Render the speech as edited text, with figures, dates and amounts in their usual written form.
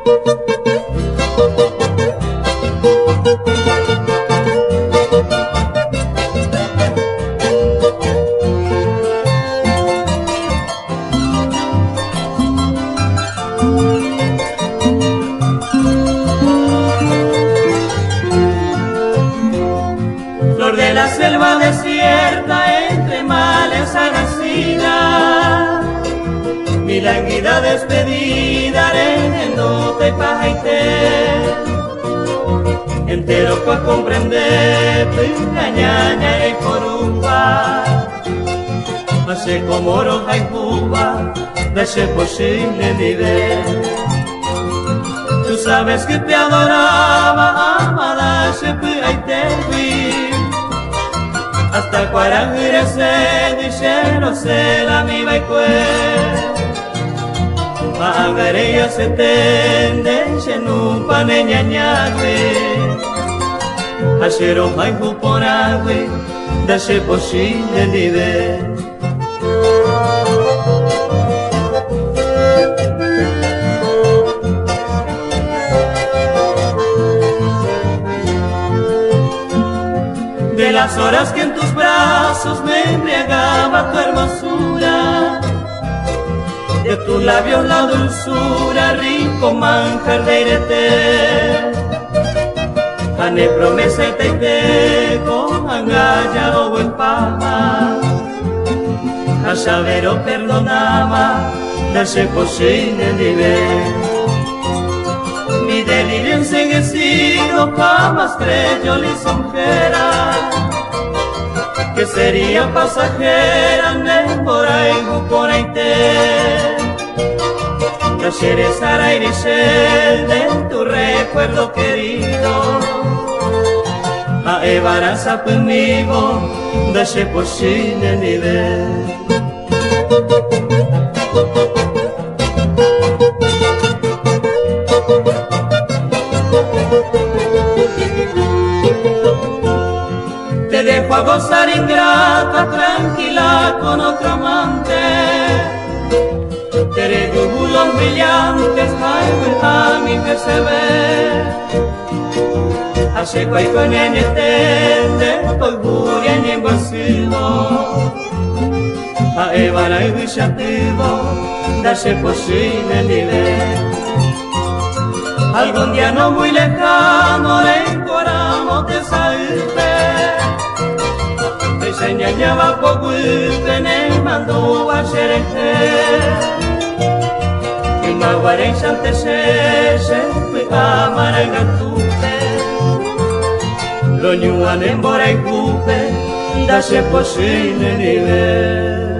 Flor de la selva desierta, entre males nacida, mi lánguida despedida, arenenote pajaité, entero pa comprender, pingañaña y corumba, hace como roja y cuba, de ser posible vivir. Tú sabes que te adoraba, amada, pajaité, hasta cuarangre se dice no se la mi baikue maangareya se tende se nupa neñañagwe hashero maihu poragwe da se posible nivel. De las horas que en tus brazos me embriagaba tu hermosura, de tus labios la dulzura, rico manjar de irete, ane promesa y teite, con angaya o buen pama, a saber o perdonaba, darse posible nivel. Mi delirio enseguecido jamás creyó lisonjera, que sería pasajera, nemora y guporaite. Yo seré Sara Irisel de tu recuerdo querido, a Evaranza conmigo, de ese posible nivel. Te dejo a gozar ingrata, tranquila con otro amante. Te regubulos brillantes, a mi que se ve. Hace cuay con ñetende, por buria y en vacilo. A Evara y Villativo, darse posible nivel. Algún día no muy lejano le encoramos de sairte. Te señalaba poco y me mandó a xereje. Y maguare y santesese, fui a marangatute. Lo ñuan en bora y cupe, darse posible nivel.